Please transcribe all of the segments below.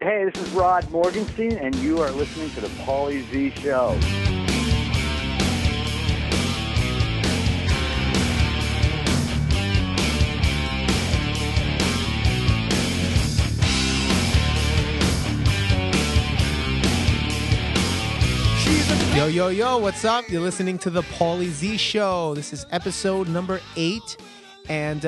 Hey, this is Rod Morgenstein, and you are listening to the Paulie Z Show. Yo, yo, yo, what's up? You're listening to the Paulie Z Show. This is episode number 8. And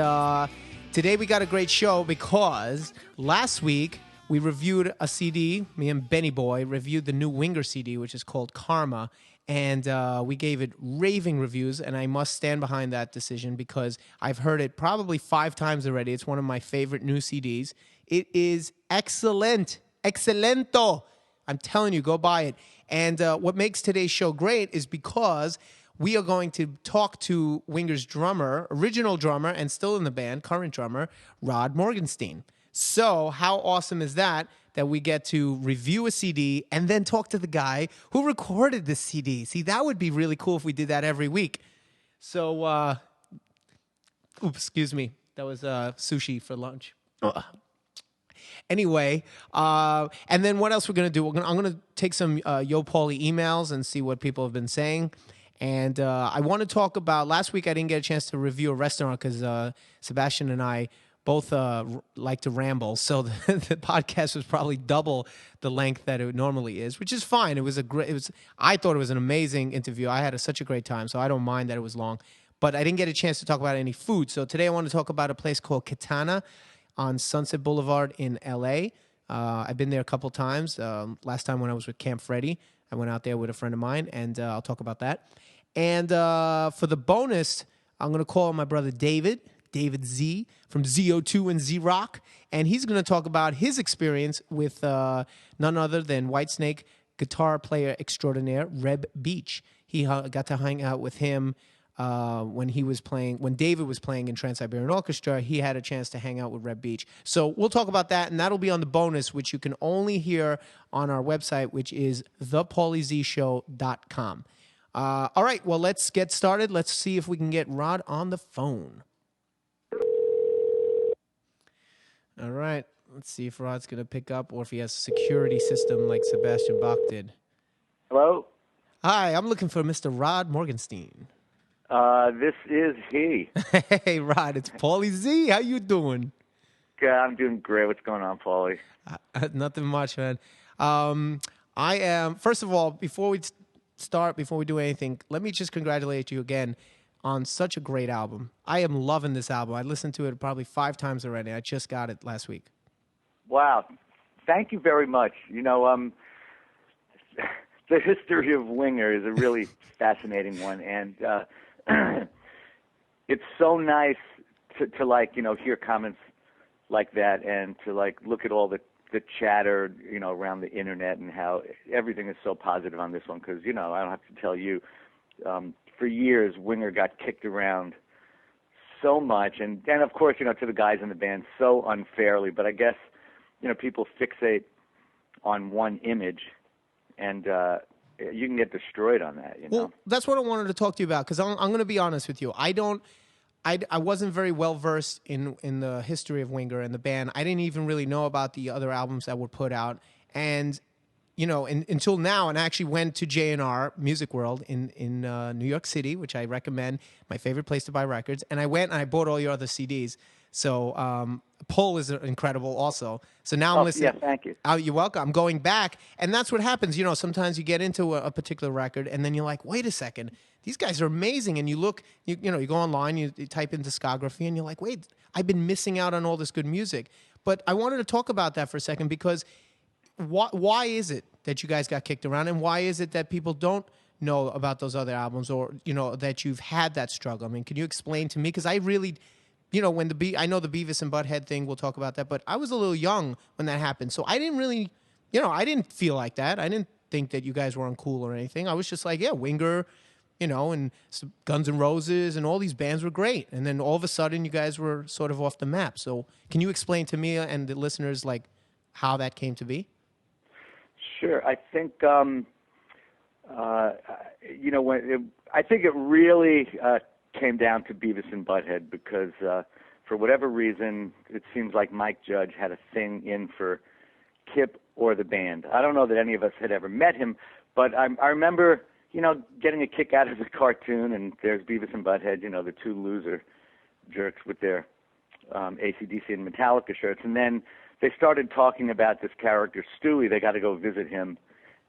today we got a great show because last week we reviewed a CD. Me and Benny Boy reviewed the new Winger CD, which is called Karma. And we gave it raving reviews. And I must stand behind that decision because I've heard it probably 5 times already. It's one of my favorite new CDs. It is excellent. Excelento. I'm telling you, go buy it. And what makes today's show great is because we are going to talk to Winger's drummer, original drummer, and still in the band, current drummer, Rod Morgenstein. So how awesome is that we get to review a CD and then talk to the guy who recorded the CD? See, that would be really cool if we did that every week. So, excuse me. That was sushi for lunch. Anyway, and then what else we're going to do? I'm going to take some Yo Paulie emails and see what people have been saying. And I want to talk about, last week I didn't get a chance to review a restaurant because Sebastian and I both like to ramble. So the podcast was probably double the length that it normally is, which is fine. I thought it was an amazing interview. I had such a great time, so I don't mind that it was long. But I didn't get a chance to talk about any food. So today I want to talk about a place called Katana on Sunset Boulevard in L.A. I've been there a couple times. Last time when I was with Camp Freddy, I went out there with a friend of mine, and I'll talk about that. And for the bonus, I'm going to call my brother David Z from ZO2 and Z-Rock, and he's going to talk about his experience with none other than Whitesnake guitar player extraordinaire Reb Beach. He got to hang out with him when David was playing in Trans-Siberian Orchestra. He had a chance to hang out with Reb Beach. So we'll talk about that, and that'll be on the bonus, which you can only hear on our website, which is thepauliezshow.com. All right, well, let's get started. Let's see if we can get Rod on the phone. All right, let's see if Rod's going to pick up or if he has a security system like Sebastian Bach did. Hello? Hi, I'm looking for Mr. Rod Morgenstein. This is he. Hey, Rod, it's Paulie Z. How you doing? I'm doing great. What's going on, Paulie? Nothing much, man. I am, first of all, before we do anything, let me just congratulate you again on such a great album. I am loving this album. I listened to it probably 5 times already. I just got it last week. Wow. Thank you very much. You know, the history of Winger is a really fascinating one, and it's so nice to like, you know, hear comments like that and to like look at all the chatter, you know, around the internet and how everything is so positive on this one because, you know, I don't have to tell you, for years Winger got kicked around so much and of course, you know, to the guys in the band so unfairly, but I guess, you know, people fixate on one image and you can get destroyed on that, you know. Well, that's what I wanted to talk to you about because I'm going to be honest with you. I wasn't very well versed in the history of Winger and the band. I didn't even really know about the other albums that were put out, and you know, until now. And I actually went to J&R Music World in New York City, which I recommend, my favorite place to buy records. And I went and I bought all your other CDs. So Pull is incredible also. So now I'm listening. Yeah, thank you. Oh, you're welcome. I'm going back. And that's what happens. You know, sometimes you get into a particular record and then you're like, wait a second, these guys are amazing. And you look, you go online, you type in discography and you're like, wait, I've been missing out on all this good music. But I wanted to talk about that for a second because why is it that you guys got kicked around and why is it that people don't know about those other albums or, you know, that you've had that struggle? I mean, can you explain to me? Because I really... You know, I know the Beavis and Butthead thing, we'll talk about that, but I was a little young when that happened. So I didn't really, you know, I didn't feel like that. I didn't think that you guys were uncool or anything. I was just like, yeah, Winger, you know, and Guns N' Roses and all these bands were great. And then all of a sudden you guys were sort of off the map. So can you explain to me and the listeners, like, how that came to be? Sure. I think, you know, I think it really came down to Beavis and Butthead because for whatever reason, it seems like Mike Judge had a thing in for Kip or the band. I don't know that any of us had ever met him, but I remember, getting a kick out of the cartoon, and there's Beavis and Butthead, the two loser jerks with their AC/DC and Metallica shirts. And then they started talking about this character, Stewie. They got to go visit him.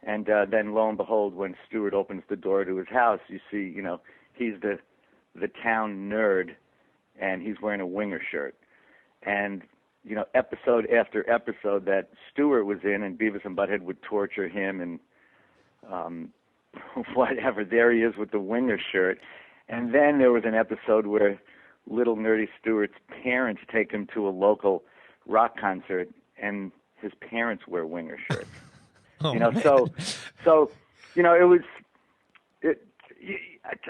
And then lo and behold, when Stewart opens the door to his house, you see, he's the town nerd, and he's wearing a Winger shirt. And, episode after episode that Stewart was in, and Beavis and Butthead would torture him and whatever, there he is with the Winger shirt. And then there was an episode where little nerdy Stewart's parents take him to a local rock concert, and his parents wear Winger shirts. Oh, so it was,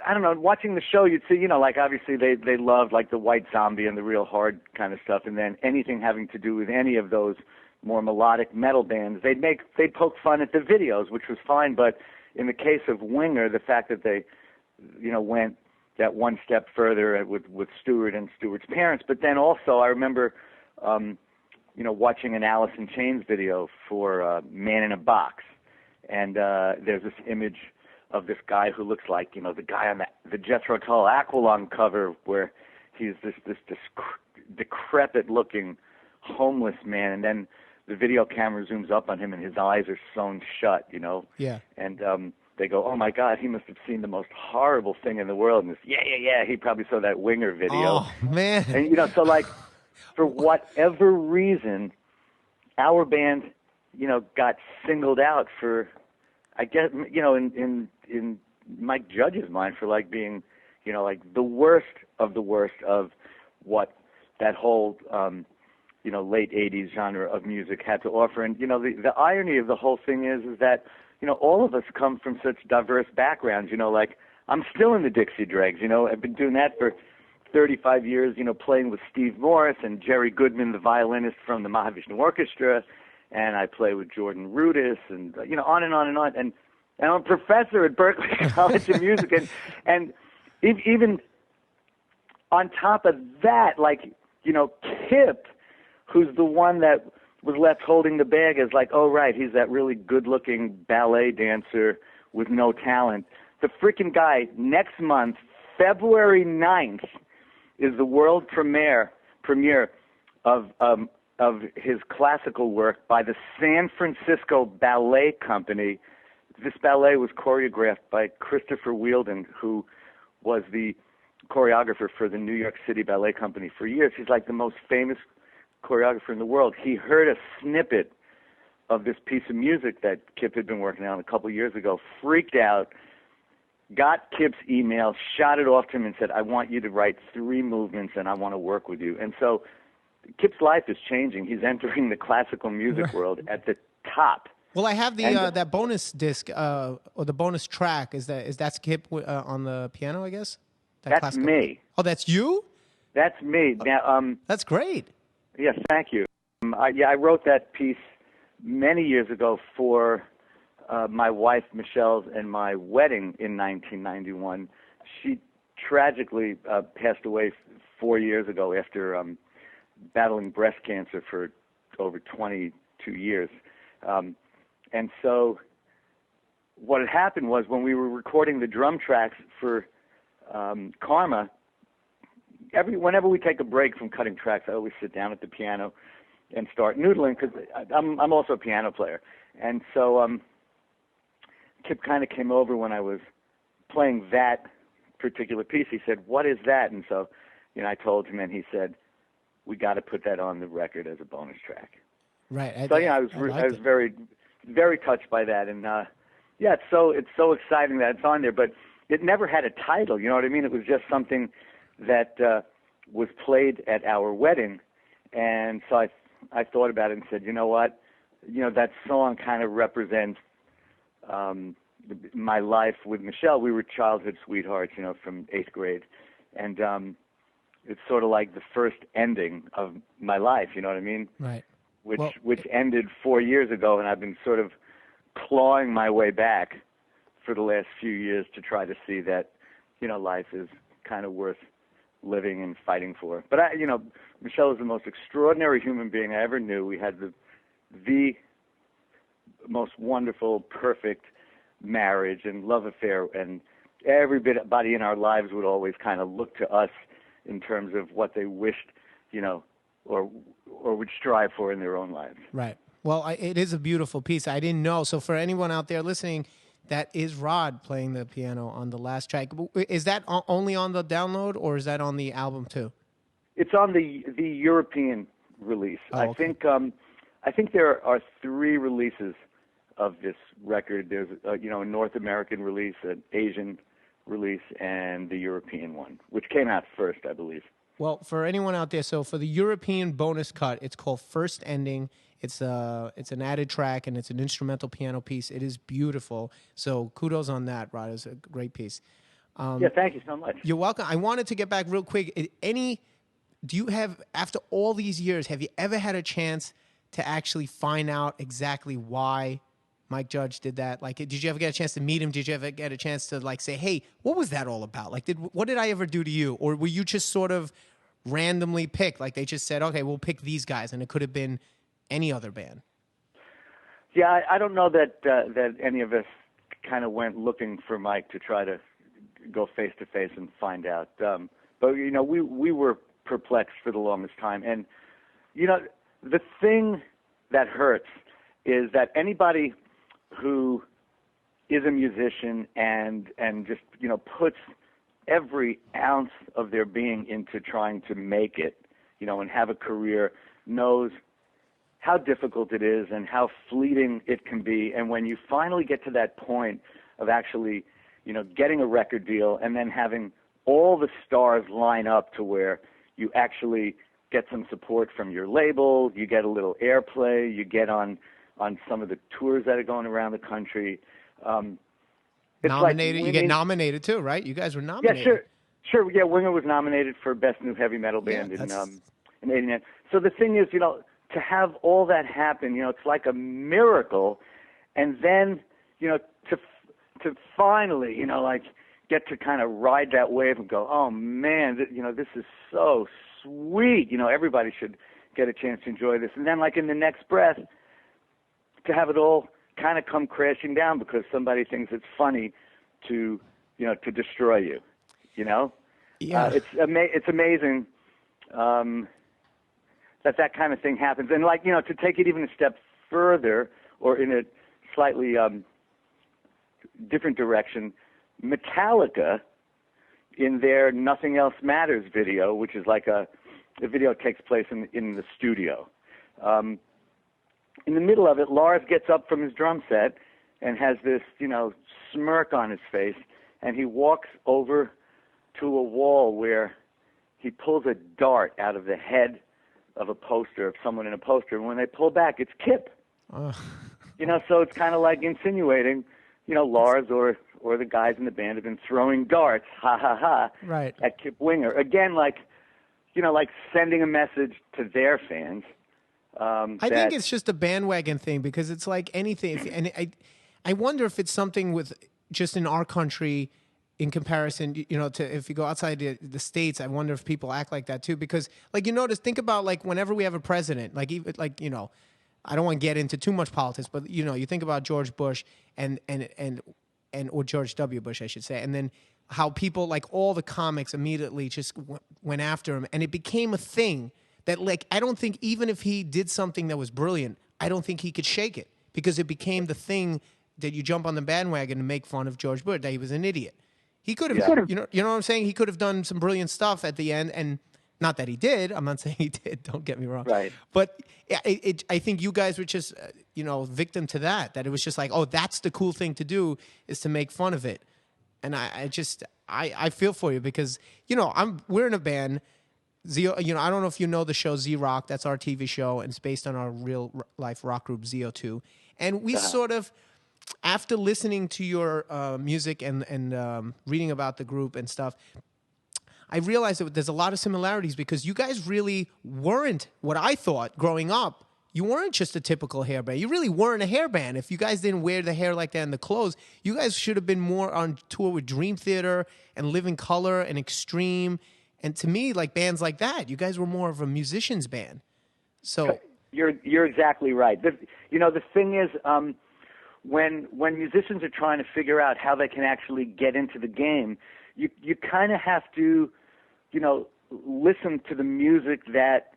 I don't know, watching the show, you'd see, obviously they loved like the White Zombie and the real hard kind of stuff, and then anything having to do with any of those more melodic metal bands, they'd poke fun at the videos, which was fine, but in the case of Winger, the fact that they, went that one step further with Stewart and Stewart's parents, but then also I remember, watching an Alice in Chains video for Man in a Box, and there's this image of this guy who looks like, the guy on the Jethro Tull Aqualung cover, where he's this decrepit-looking homeless man, and then the video camera zooms up on him, and his eyes are sewn shut, Yeah. And they go, oh, my God, he must have seen the most horrible thing in the world. And this, yeah, he probably saw that Winger video. Oh, man. And, so, like, for whatever reason, our band, got singled out for, I guess, in Mike Judge's mind, for, like, being, like the worst of what that whole, late 80s genre of music had to offer. And, the irony of the whole thing is that, all of us come from such diverse backgrounds, like I'm still in the Dixie Dregs, I've been doing that for 35 years, playing with Steve Morris and Jerry Goodman, the violinist from the Mahavishnu Orchestra, and I play with Jordan Rudess, and, on and on and on. And I'm a professor at Berklee College of Music, and even on top of that, like, Kip, who's the one that was left holding the bag, as like, oh, right, he's that really good-looking ballet dancer with no talent. The freaking guy, next month, February 9th, is the world premiere of his classical work by the San Francisco Ballet Company. This ballet was choreographed by Christopher Wheeldon, who was the choreographer for the New York City Ballet Company for years. He's like the most famous choreographer in the world. He heard a snippet of this piece of music that Kip had been working on a couple years ago, freaked out, got Kip's email, shot it off to him, and said, I want you to write 3 movements, and I want to work with you. And so Kip's life is changing. He's entering the classical music world at the top. Well, I have the that bonus disc or the bonus track. Is that Kip on the piano? I guess that's me. Oh, that's you. That's me. Now, that's great. Yes, thank you. I wrote that piece many years ago for my wife Michelle's and my wedding in 1991. She tragically passed away 4 years ago after battling breast cancer for over 22 years. And so what had happened was, when we were recording the drum tracks for Karma, whenever we take a break from cutting tracks, I always sit down at the piano and start noodling, because I'm also a piano player. And so Kip kind of came over when I was playing that particular piece. He said, what is that? And so I told him, and he said, we got to put that on the record as a bonus track. Right. I was very, very touched by that. And it's so exciting that it's on there, but it never had a title, you know what I mean? It was just something that was played at our wedding. And so I thought about it and said, you know what? That song kind of represents my life with Michelle. We were childhood sweethearts, from 8th grade. And it's sort of like the first ending of my life, you know what I mean? Right. Which ended 4 years ago, and I've been sort of clawing my way back for the last few years to try to see that, life is kind of worth living and fighting for. But Michelle is the most extraordinary human being I ever knew. We had the most wonderful, perfect marriage and love affair, and everybody in our lives would always kind of look to us in terms of what they wished, or would strive for in their own lives. Right. Well, it is a beautiful piece. I didn't know. So for anyone out there listening, that is Rod playing the piano on the last track. Is that only on the download, or is that on the album too? It's on the European release. Oh, okay. I think there are 3 releases of this record. There's a North American release, an Asian release, and the European one, which came out first, I believe. Well, for anyone out there, so for the European bonus cut, it's called First Ending. It's an added track, and it's an instrumental piano piece. It is beautiful. So kudos on that, Rod. It's a great piece. Yeah, thank you so much. You're welcome. I wanted to get back real quick. Do you have, after all these years, have you ever had a chance to actually find out exactly why Mike Judge did that? Like, did you ever get a chance to meet him? Did you ever get a chance to say, hey, what was that all about? Like, what did I ever do to you? Or were you just sort of randomly picked? Like, they just said, okay, we'll pick these guys, and it could have been any other band. Yeah, I don't know that any of us kind of went looking for Mike to try to go face to face and find out. But we were perplexed for the longest time, and the thing that hurts is that anybody who is a musician and just puts every ounce of their being into trying to make it, and have a career, knows how difficult it is and how fleeting it can be. And when you finally get to that point of actually, getting a record deal and then having all the stars line up to where you actually get some support from your label, you get a little airplay, you get on some of the tours that are going around the country. It's nominated, like you get nominated too, right? You guys were nominated. Yeah, sure. Yeah, Winger was nominated for Best New Heavy Metal Band in '89. So the thing is, to have all that happen, it's like a miracle, and then, to finally, get to kind of ride that wave and go, oh man, this is so sweet. Everybody should get a chance to enjoy this. And then, in the next breath, to have it all kind of come crashing down because somebody thinks it's funny to destroy you. Yeah. It's amazing that kind of thing happens. And to take it even a step further, or in a slightly different direction, Metallica, in their Nothing Else Matters video, which is the video takes place in the studio. In the middle of it, Lars gets up from his drum set and has this, smirk on his face, and he walks over to a wall where he pulls a dart out of the head of a poster, of someone in a poster, and when they pull back, it's Kip. So it's kind of like insinuating, Lars or the guys in the band have been throwing darts, right, at Kip Winger. Again, sending a message to their fans. I think it's just a bandwagon thing, because it's like anything. And I wonder if it's something with just in our country in comparison, to if you go outside the States, I wonder if people act like that too. Because notice, think about whenever we have a president, I don't want to get into too much politics, but you think about George Bush and or George W. Bush, I should say, and then how people all the comics immediately just went after him, and it became a thing that I don't think, even if he did something that was brilliant, I don't think he could shake it, because it became the thing that you jump on the bandwagon and make fun of George Bush, that he was an idiot. He could have, you know what I'm saying? He could have done some brilliant stuff at the end, and not that he did. I'm not saying he did. Don't get me wrong. Right. But I think you guys were just, victim to that it was just oh, that's the cool thing to do, is to make fun of it. And I feel for you, because, we're in a band. I don't know if you know the show Z Rock. That's our TV show, and it's based on our real life rock group ZO2. And we sort of, after listening to your music and reading about the group and stuff, I realized that there's a lot of similarities, because you guys really weren't what I thought growing up. You weren't just a typical hair band. You really weren't a hair band. If you guys didn't wear the hair like that and the clothes, you guys should have been more on tour with Dream Theater and Living Color and Extreme. And to me, bands like that, you guys were more of a musician's band. So you're exactly right. The thing is, when musicians are trying to figure out how they can actually get into the game, you kind of have to, listen to the music that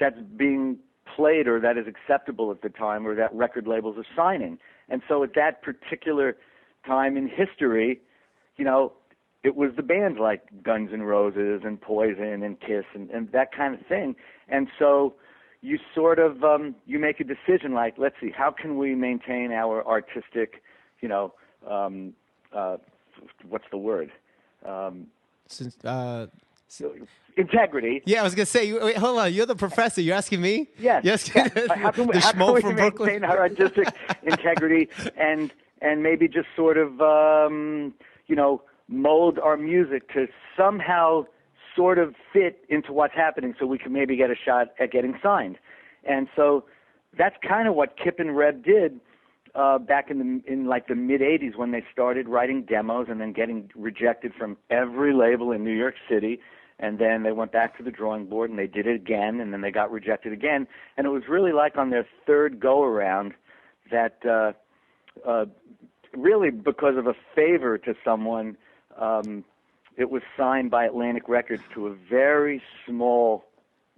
that's being played or that is acceptable at the time or that record labels are signing. And so at that particular time in history, it was the bands like Guns N' Roses and Poison and Kiss and that kind of thing. And so you sort of you make a decision like, let's see, how can we maintain our artistic, what's the word? Integrity. Yeah, I was gonna say. Wait, hold on, you're the professor. You're asking me? Yes. Yes. How can we maintain our artistic integrity and maybe just sort of mold our music to somehow sort of fit into what's happening, so we can maybe get a shot at getting signed. And so that's kind of what Kip and Reb did back in the mid '80s when they started writing demos and then getting rejected from every label in New York City. And then they went back to the drawing board and they did it again, and then they got rejected again. And it was really like on their third go-around that really because of a favor to someone, it was signed by Atlantic Records to a very small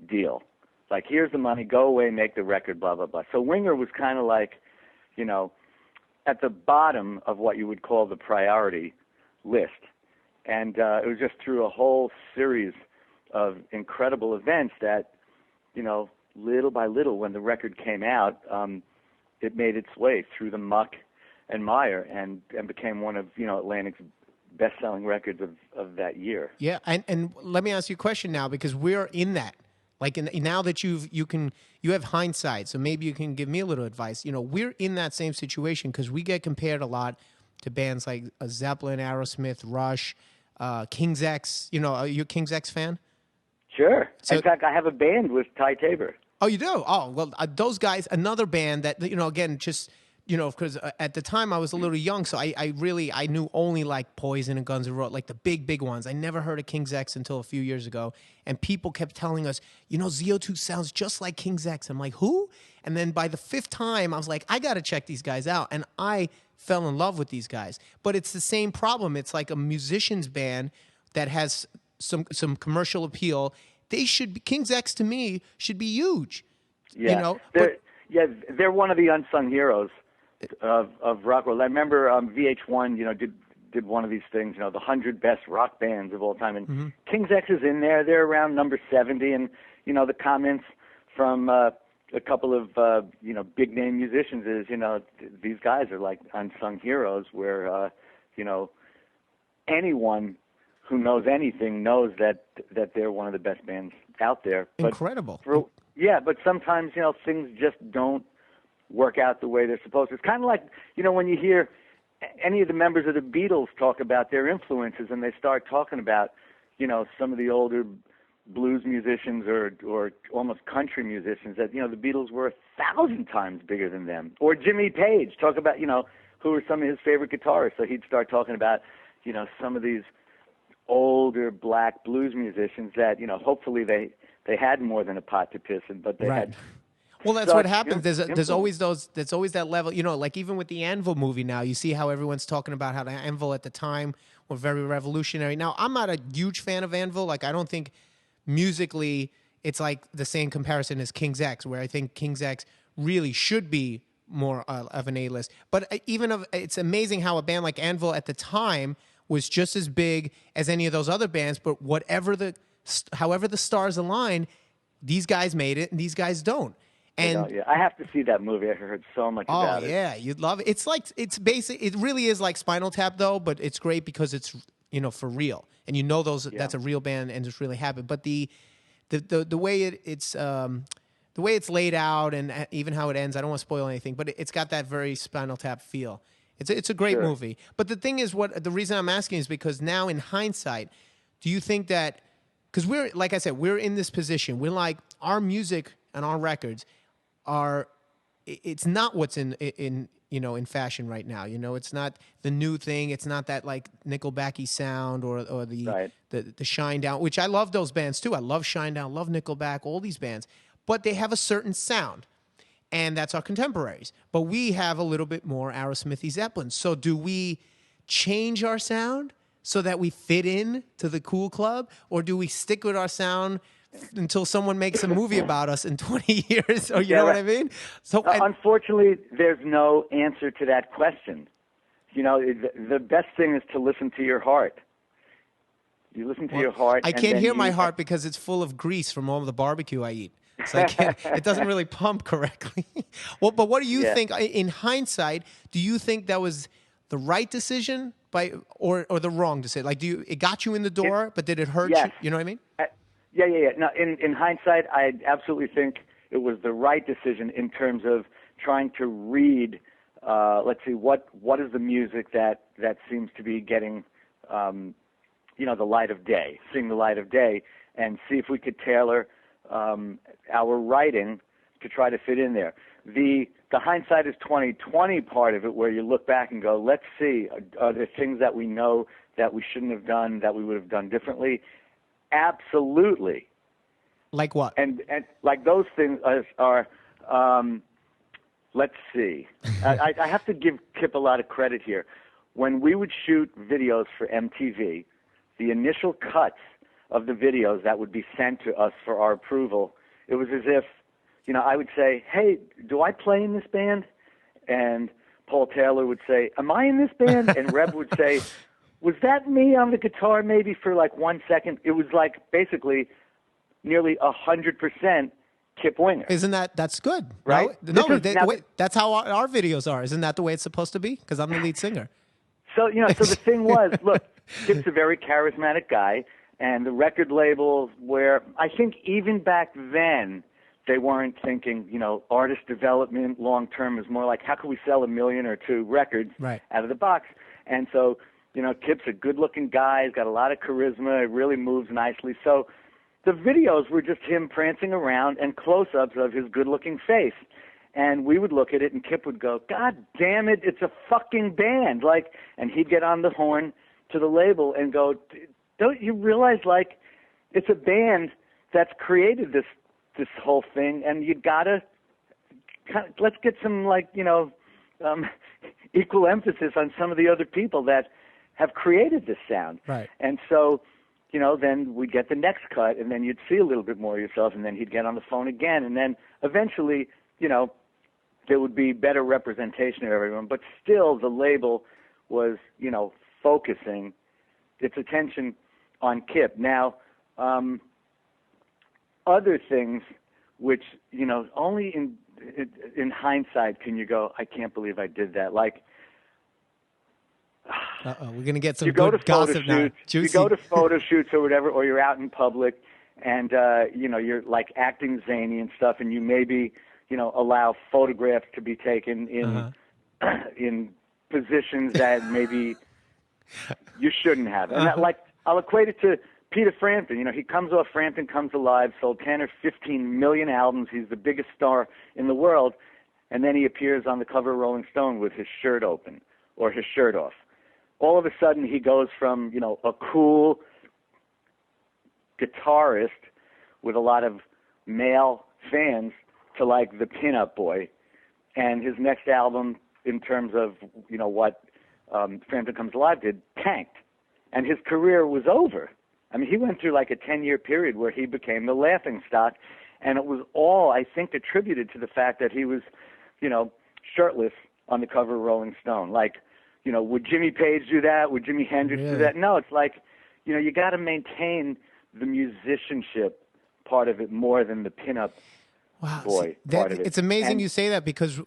deal. Like, here's the money, go away, make the record, blah, blah, blah. So Winger was kind of like, at the bottom of what you would call the priority list. And it was just through a whole series of incredible events that, little by little, when the record came out, it made its way through the muck and mire and became one of, Atlantic's best-selling records of that year. Yeah, and let me ask you a question now, because we're in that. Like, now that you have hindsight, so maybe you can give me a little advice. We're in that same situation because we get compared a lot to bands like Zeppelin, Aerosmith, Rush, King's X. Are you a King's X fan? Sure. So, in fact, I have a band with Ty Tabor. Oh, you do? Oh, well, those guys, another band that, again, just, because at the time I was a little young, so I knew only like Poison and Guns N' Roses, like the big ones. I never heard of King's X until a few years ago. And people kept telling us, ZO2 sounds just like King's X. I'm like, who? And then by the fifth time, I was like, I got to check these guys out. And I fell in love with these guys. But it's the same problem. It's like a musician's band that has some commercial appeal. They should be, King's X to me should be huge. Yeah. They're one of the unsung heroes of rock world. I remember VH1, did one of these things, the 100 best rock bands of all time, and King's X is in there. They're around number 70, and the comments from a couple of big name musicians is these guys are like unsung heroes, where anyone who knows anything knows that they're one of the best bands out there. Incredible. But sometimes things just don't work out the way they're supposed to. It's kind of like, when you hear any of the members of the Beatles talk about their influences and they start talking about, some of the older blues musicians or almost country musicians, that, the Beatles were 1,000 times bigger than them. Or Jimmy Page, talk about, who are some of his favorite guitarists. So he'd start talking about, some of these older black blues musicians that, hopefully they had more than a pot to piss in, but they had. Well, that's what happens. There's always that level, like even with the Anvil movie now, you see how everyone's talking about how the Anvil at the time were very revolutionary. Now, I'm not a huge fan of Anvil. Like, I don't think musically it's like the same comparison as King's X, where I think King's X really should be more of an A-list. But it's amazing how a band like Anvil at the time was just as big as any of those other bands, but however the stars aligned, these guys made it and these guys don't. And I have to see that movie. I heard so much about it. Oh yeah, you'd love it. It's basic. It really is like Spinal Tap though, but it's great because it's for real, and that's a real band and it's really happened. But the way it's laid out and even how it ends, I don't want to spoil anything, but it's got that very Spinal Tap feel. It's a great movie. But the thing is, the reason I'm asking is because now in hindsight, do you think that, because we're, like I said, we're in this position, we're like, our music and our records it's not what's in fashion right now. It's not the new thing. It's not that like Nickelbacky sound or the Shinedown, which I love those bands too. I love Shinedown, love Nickelback, all these bands, but they have a certain sound. and that's our contemporaries. But we have a little bit more Aerosmithy Zeppelin. So do we change our sound so that we fit in to the cool club, or do we stick with our sound until someone makes a movie about us in 20 years? Or you know what I mean? So unfortunately, there's no answer to that question. You know, the best thing is to listen to your heart. You listen to your heart. I can't hear my heart because it's full of grease from all the barbecue I eat. So I can't, it doesn't really pump correctly. Well, but what do you think, in hindsight, do you think that was the right decision or the wrong decision? Like, it got you in the door, but did it hurt you? You know what I mean? Yeah. No, in hindsight, I absolutely think it was the right decision in terms of trying to read, let's see, what is the music that seems to be getting, the light of day, seeing the light of day, and see if we could tailor our writing to try to fit in there. The hindsight is 2020 part of it, where you look back and go, let's see, are there things that we know that we shouldn't have done, that we would have done differently? Absolutely. Like what? And like those things are let's see. I have to give Kip a lot of credit here. When we would shoot videos for MTV, the initial cuts of the videos that would be sent to us for our approval, it was as if, I would say, hey, do I play in this band? And Paul Taylor would say, am I in this band? And Reb would say, was that me on the guitar maybe for like 1 second? It was like basically nearly 100% Kip Winger. Isn't that's good, right? No, that's how our videos are. Isn't that the way it's supposed to be? Because I'm the lead singer. So, so the thing was, look, Kip's a very charismatic guy, and the record labels where I think even back then they weren't thinking, artist development long term is more like how can we sell 1 million or 2 records out of the box. And so, Kip's a good-looking guy. He's got a lot of charisma. It really moves nicely. So the videos were just him prancing around and close-ups of his good-looking face. And we would look at it, and Kip would go, God damn it, it's a fucking band. And he'd get on the horn to the label and go, don't you realize, it's a band that's created this whole thing, and you gotta let's get some equal emphasis on some of the other people that have created this sound. Right. And so, then we'd get the next cut, and then you'd see a little bit more of yourself, and then he'd get on the phone again, and then eventually, there would be better representation of everyone, but still the label was, focusing its attention on Kip. Now, other things which, only in hindsight can you go, I can't believe I did that. We're going to get some good gossip now. You go to photo shoots or whatever, or you're out in public and, you're acting zany and stuff, and you maybe, allow photographs to be taken in positions that maybe you shouldn't have. And I'll equate it to Peter Frampton. He comes off Frampton Comes Alive, sold 10 or 15 million albums. He's the biggest star in the world. And then he appears on the cover of Rolling Stone with his shirt open or his shirt off. All of a sudden, he goes from, a cool guitarist with a lot of male fans to the pinup boy. And his next album, in terms of, what Frampton Comes Alive did, tanked. And his career was over. I mean, he went through a 10-year period where he became the laughingstock. And it was all, I think, attributed to the fact that he was, shirtless on the cover of Rolling Stone. Would Jimmy Page do that? Would Jimi Hendrix do that? No, it's you got to maintain the musicianship part of it more than the pinup boy part of it. It's amazing you say that because,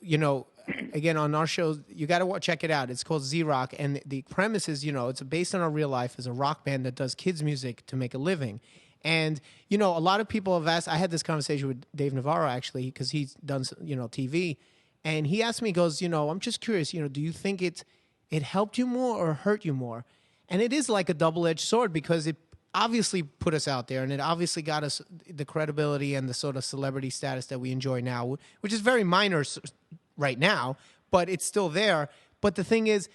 again, on our show, you got to check it out. It's called Z-Rock, and the premise is, it's based on our real life as a rock band that does kids' music to make a living. And, a lot of people have asked, I had this conversation with Dave Navarro, actually, because he's done, TV, and he asked me, he goes, I'm just curious, do you think it helped you more or hurt you more? And it is like a double-edged sword because it obviously put us out there, and it obviously got us the credibility and the sort of celebrity status that we enjoy now, which is very minor right now, but it's still there. But the thing is,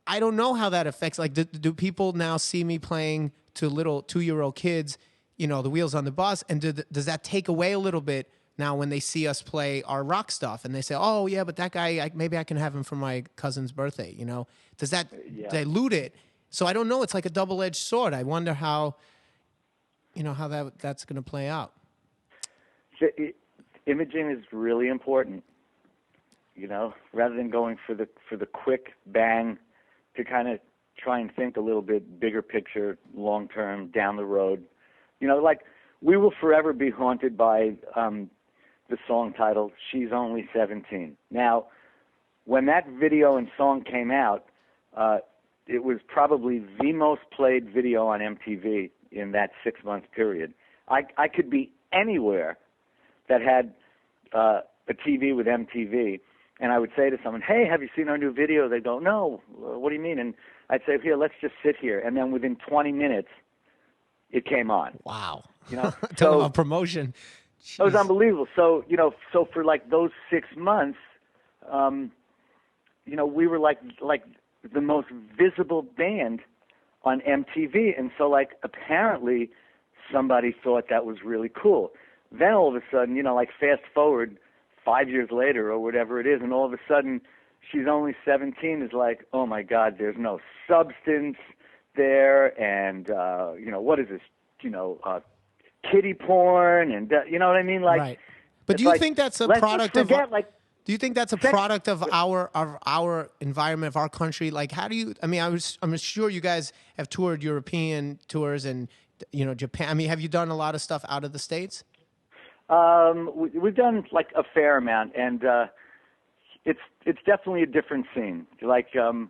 I don't know how that affects. Do people now see me playing to little 2-year-old kids, the wheels on the bus, and does that take away a little bit now when they see us play our rock stuff and they say, oh yeah, but that guy, maybe I can have him for my cousin's birthday, you know? Does that dilute it? So I don't know. It's like a double-edged sword. I wonder how, you know, how that's going to play out. Imaging is really important, you know, rather than going for the quick bang, to kind of try and think a little bit bigger picture, long term, down the road. You know, like we will forever be haunted by the song title "She's Only 17." Now, when that video and song came out, it was probably the most played video on MTV in that 6-month period. I could be anywhere that had a TV with MTV, and I would say to someone, hey, have you seen our new video? They don't know. What do you mean? And I'd say, here, let's just sit here. And then within 20 minutes, it came on. Wow. You know, Talking about promotion. Jeez. It was unbelievable. So, you know, so for like those 6 months, you know, we were like the most visible band on MTV. And so, like, apparently somebody thought that was really cool. Then all of a sudden, you know, like fast forward 5 years later or whatever it is, and all of a sudden She's Only 17 is like, oh my God, there's no substance there, and you know, what is this? You know, kiddie porn, and you know what I mean? Like, right. But do you think that's a product of? Do you think that's a product of our environment, of our country? Like, how do you? I mean, I'm sure you guys have toured European tours and, you know, Japan. I mean, have you done a lot of stuff out of the States? We've done like a fair amount, and it's definitely a different scene. Like the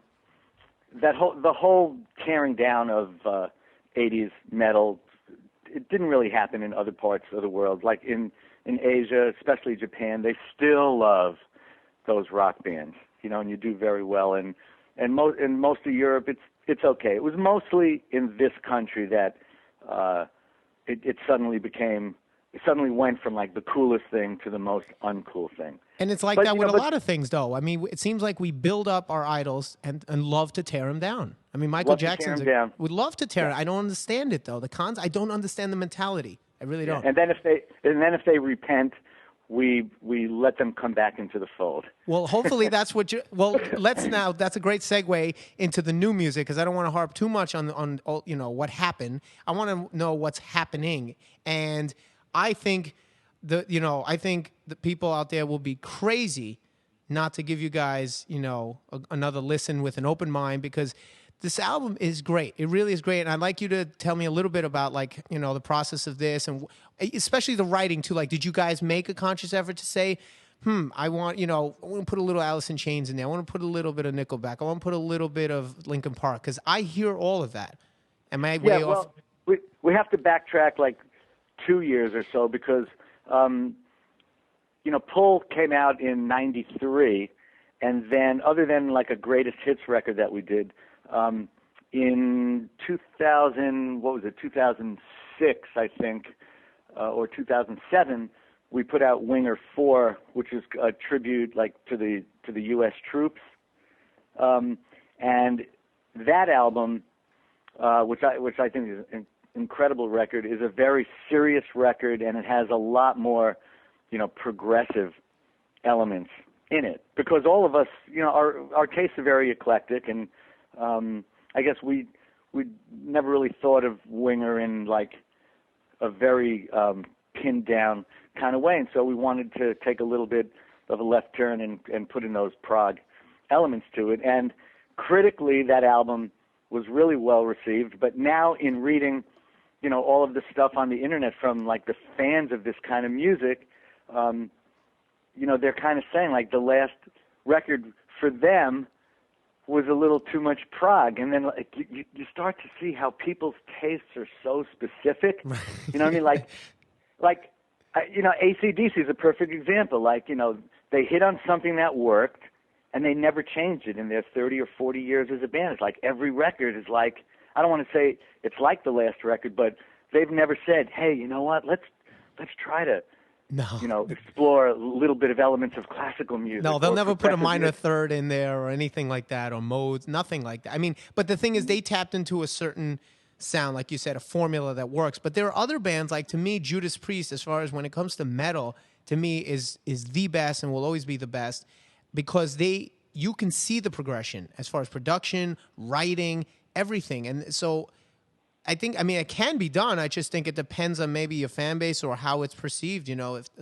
whole tearing down of 80s metal, it didn't really happen in other parts of the world. Like in Asia, especially Japan, they still love those rock bands, you know, and you do very well. And in most of Europe, it's okay. It was mostly in this country that it suddenly went from like the coolest thing to the most uncool thing. And it's like that with a lot of things, though. I mean, it seems like we build up our idols and love to tear them down. I mean, Michael Jackson would love to tear it. I don't understand it, though. I don't understand the mentality. I really don't. And then if they repent, we let them come back into the fold. Well, hopefully that's what you. Well, that's a great segue into the new music, because I don't want to harp too much on you know, what happened. I want to know what's happening, and I think the people out there will be crazy not to give you guys, you know, another listen with an open mind, because this album is great. It really is great. And I'd like you to tell me a little bit about, like, you know, the process of this, and especially the writing too. Like, did you guys make a conscious effort to say, I want to put a little Alice in Chains in there. I want to put a little bit of Nickelback. I want to put a little bit of Linkin Park, because I hear all of that. Am I way off? Well, we have to backtrack like 2 years or so, because you know, Pull came out in '93, and then other than like a greatest hits record that we did in 2006, I think, or 2007, we put out Winger 4, which is a tribute like to the U.S. troops, and that album, which I think is an incredible record, is a very serious record, and it has a lot more, you know, progressive elements in it, because all of us, you know, our tastes are very eclectic, and I guess we never really thought of Winger in like a very pinned down kind of way, and so we wanted to take a little bit of a left turn and put in those prog elements to it. And critically, that album was really well received. But now, in reading, you know, all of the stuff on the internet from like the fans of this kind of music, you know, they're kind of saying like the last record for them was a little too much prog. And then like you start to see how people's tastes are so specific. You know what I mean? Like you know, AC/DC is a perfect example. Like, you know, they hit on something that worked, and they never changed it in their 30 or 40 years as a band. It's like every record is like, I don't want to say it's like the last record, but they've never said, hey, you know what, let's try to, you know, explore a little bit of elements of classical music. No, they'll never put a minor third in there or anything like that, or modes, nothing like that. I mean, but the thing is, they tapped into a certain sound, like you said, a formula that works. But there are other bands, like, to me, Judas Priest, as far as when it comes to metal, to me is the best and will always be the best, because you can see the progression as far as production, writing, everything. And so I mean, it can be done. I just think it depends on maybe your fan base or how it's perceived,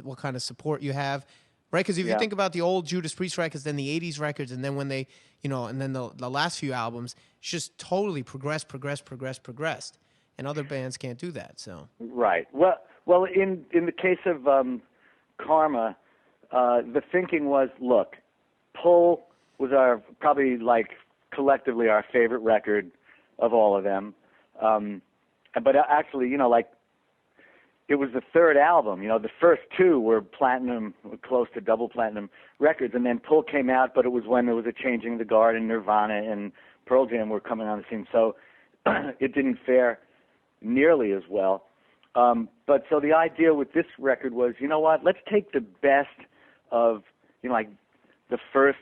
what kind of support you have, right? Because if you think about the old Judas Priest records, then the 80s records, and then when they, and then the last few albums, it's just totally progressed. And other bands can't do that, so. Right. Well, in the case of Karma, the thinking was, look, Pull was probably collectively our favorite record of all of them. But actually, it was the third album. The first two were platinum, close to double platinum records, and then Pull came out, but it was when there was a Changing of the Guard, and Nirvana and Pearl Jam were coming on the scene, so it didn't fare nearly as well. But so the idea with this record was, let's take the best of, the first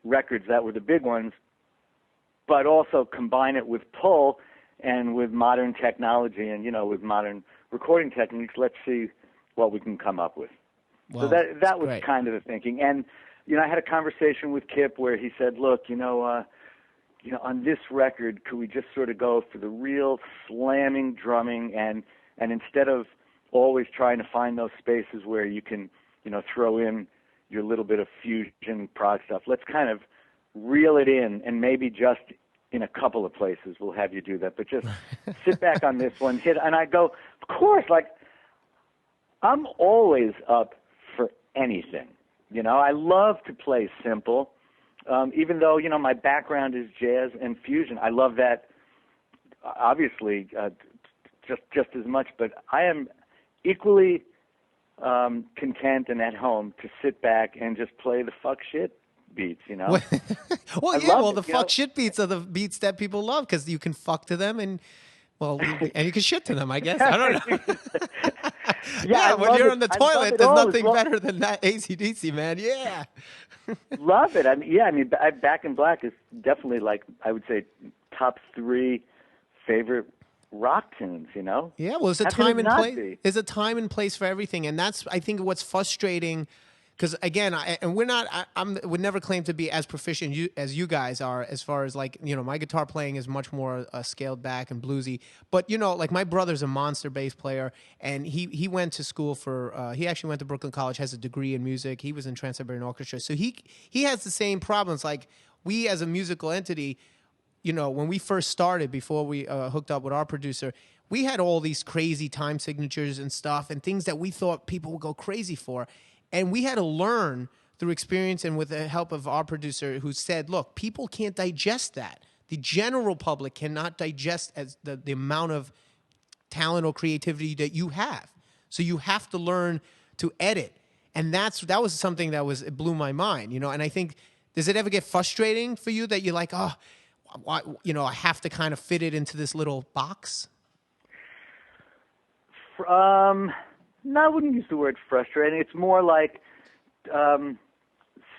records that were the big ones, but also combine it with Pull and with modern technology and, with modern recording techniques. Let's see what we can come up with. Well, so that was great. Kind of the thinking. And, I had a conversation with Kip where he said, look, on this record, could we just sort of go for the real slamming drumming and instead of always trying to find those spaces where you can, throw in your little bit of fusion prog stuff, let's kind of reel it in, and maybe just in a couple of places we'll have you do that, but just sit back on this one, and I go, of course, I'm always up for anything. I love to play simple. Even though, my background is jazz and fusion, I love that, obviously, just as much. But I am equally content and at home to sit back and just play the fuck shit beats, Well, the fuck shit beats are the beats that people love because you can fuck to them and you can shit to them, I guess. I don't know. When you're in the toilet, there's nothing better than that AC/DC, man. Yeah. Love it. Back in Black is definitely I would say top 3 favorite rock tunes. Yeah. Well, there's a time and place. There's a time and place for everything, and that's I think what's frustrating. Because again, I would never claim to be as proficient as you guys are, as far as my guitar playing is much more scaled back and bluesy. But my brother's a monster bass player, and he went to school for he actually went to Brooklyn College, has a degree in music. He was in Trans-Siberian Orchestra, so he has the same problems. We as a musical entity, when we first started, before we hooked up with our producer, we had all these crazy time signatures and stuff, and things that we thought people would go crazy for. And we had to learn through experience and with the help of our producer who said, look, people can't digest that. The general public cannot digest as the amount of talent or creativity that you have. So you have to learn to edit. And that was something it blew my mind, And I think, does it ever get frustrating for you that you're like, I have to kind of fit it into this little box? No, I wouldn't use the word frustrating. It's more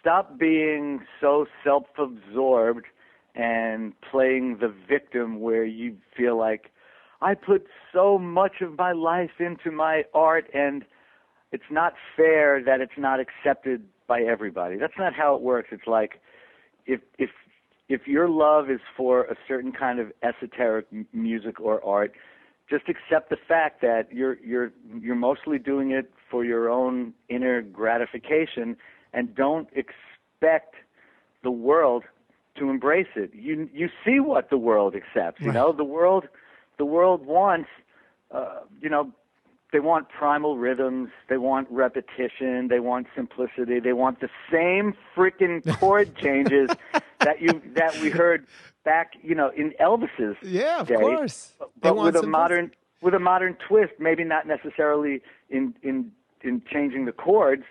stop being so self-absorbed and playing the victim where you feel like, I put so much of my life into my art and it's not fair that it's not accepted by everybody. That's not how it works. It's if your love is for a certain kind of esoteric music or art, just accept the fact that you're mostly doing it for your own inner gratification, and don't expect the world to embrace it. You see what the world accepts. Right. The world wants they want primal rhythms, they want repetition, they want simplicity, they want the same freaking chord changes that we heard back, in Elvis's of day, course. But with a modern twist, maybe not necessarily in changing the chords,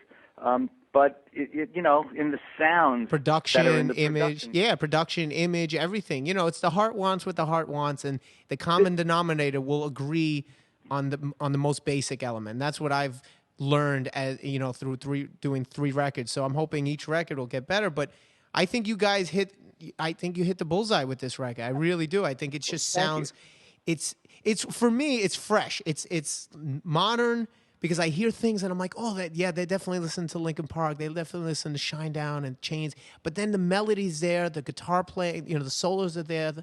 but in the sounds, production, image, production, image, everything. It's the heart wants what the heart wants, and the common denominator will agree on the most basic element. That's what I've learned through doing 3 records. So I'm hoping each record will get better, but I think you guys hit the bullseye with this record. I really do. I think it just sounds, it's for me, it's fresh. It's modern, because I hear things and I'm like, oh, yeah, they definitely listen to Linkin Park. They definitely listen to Shinedown and Chains. But then the melody's there, the guitar playing, the solos are there.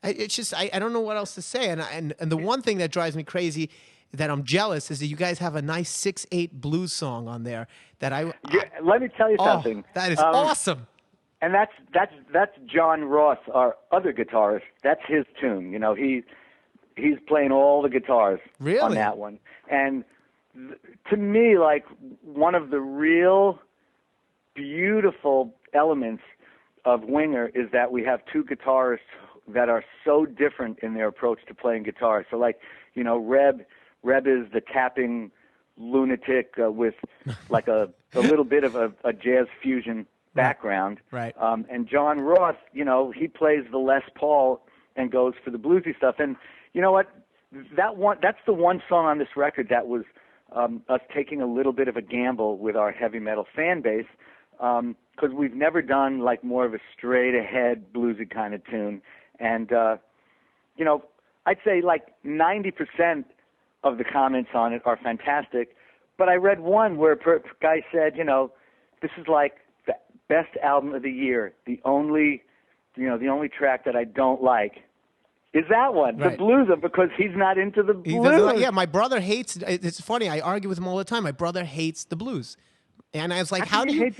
It's just I don't know what else to say. And the one thing that drives me crazy that I'm jealous is that you guys have a nice 6/8 blues song on there that let me tell you oh, something. that is awesome. And that's John Ross, our other guitarist. That's his tune. He's playing all the guitars on that one. And to me, like, one of the real beautiful elements of Winger is that we have two guitarists that are so different in their approach to playing guitar. So, like, Reb is the tapping lunatic with like a little bit of a jazz fusion background. Right. And John Ross, he plays the Les Paul and goes for the bluesy stuff. And you know what? That's the one song on this record that was us taking a little bit of a gamble with our heavy metal fan base, because we've never done like more of a straight ahead bluesy kind of tune. And I'd say like 90% of the comments on it are fantastic. But I read one where a guy said, this is like the best album of the year. The only track that I don't like is that one, right. the blues, because he's not into the blues. Yeah, my brother hates. It's funny. I argue with him all the time. My brother hates the blues, and I was like, "How do you hate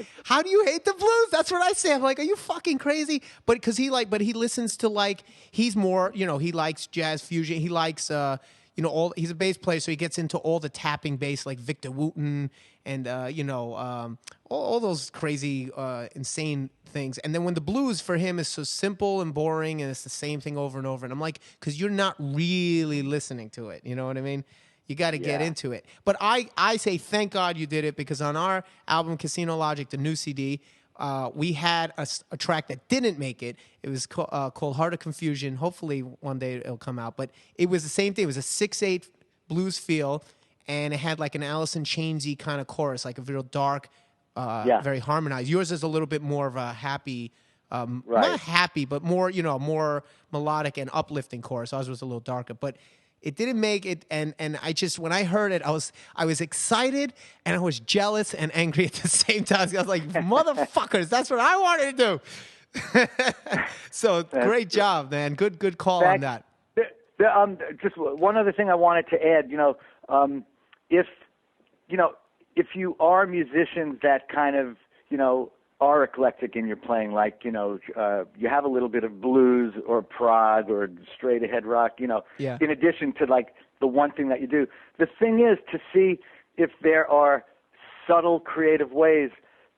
the blues?" That's what I say. I'm like, "Are you fucking crazy?" But because he listens to he's more, he likes jazz fusion. He likes he's a bass player, so he gets into all the tapping bass like Victor Wooten and all those crazy insane things. And then when the blues for him is so simple and boring and it's the same thing over and over, and I'm like, because you're not really listening to it, you know what I mean? You got to get into it. But I say thank God you did it, because on our album Casino Logic, the new CD, we had a track that didn't make it. It was called Heart of Confusion. Hopefully one day it'll come out. But it was the same thing. It was a 6/8 blues feel, and it had like an Alice in Chainsy kind of chorus, like a real dark, very harmonized. Yours is a little bit more of a happy, not happy, but more, more melodic and uplifting chorus. Ours was a little darker, but it didn't make it, and I just, when I heard it, I was excited and I was jealous and angry at the same time. I was like, motherfuckers, that's what I wanted to do. So great job, man. Good call on that. Just one other thing I wanted to add. If you are musicians that kind of are eclectic in your playing, like you have a little bit of blues or prog or straight ahead rock, in addition to like the one thing that you do. The thing is to see if there are subtle creative ways